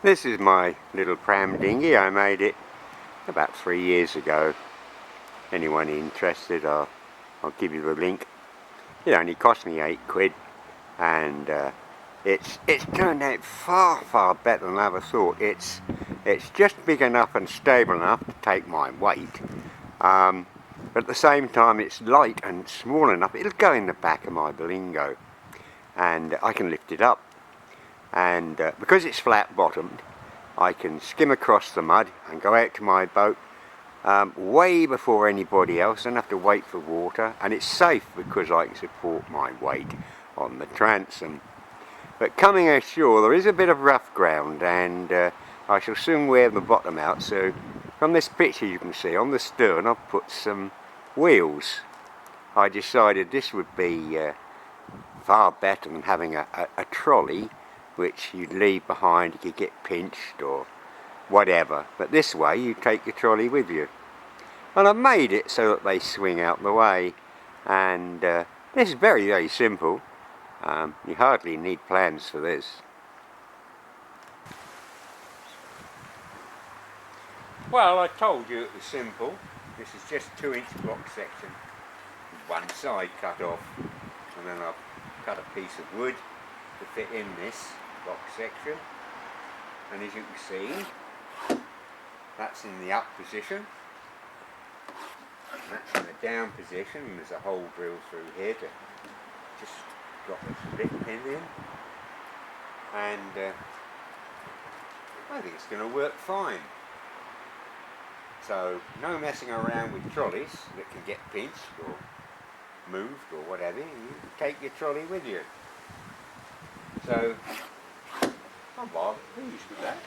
This is my little pram dinghy. I made it about 3 years ago. Anyone interested, I'll give you the link. It only cost me £8 and it's turned out far better than I ever thought. It's just big enough and stable enough to take my weight, but at the same time it's light and small enough it'll go in the back of my Berlingo and I can lift it up. And because it's flat bottomed, I can skim across the mud and go out to my boat way before anybody else. I don't have to wait for water, and it's safe because I can support my weight on the transom. But coming ashore there is a bit of rough ground, and I shall soon wear the bottom out. So from this picture you can see on the stern I've put some wheels. I decided this would be far better than having a trolley which you'd leave behind if you get pinched or whatever. But this way you take your trolley with you. And I've made it so that they swing out the way, and this is very simple. You hardly need plans for this. Well, I told you it was simple. This is just 2-inch block section with one side cut off, and then I've cut a piece of wood to fit in this block section. And as you can see, that's in the up position, and that's in the down position, and there's a hole drilled through here to just drop the split pin in, and I think it's going to work fine. So no messing around with trolleys that can get pinched or moved or whatever. You take your trolley with you. So I'm rather pleased with that.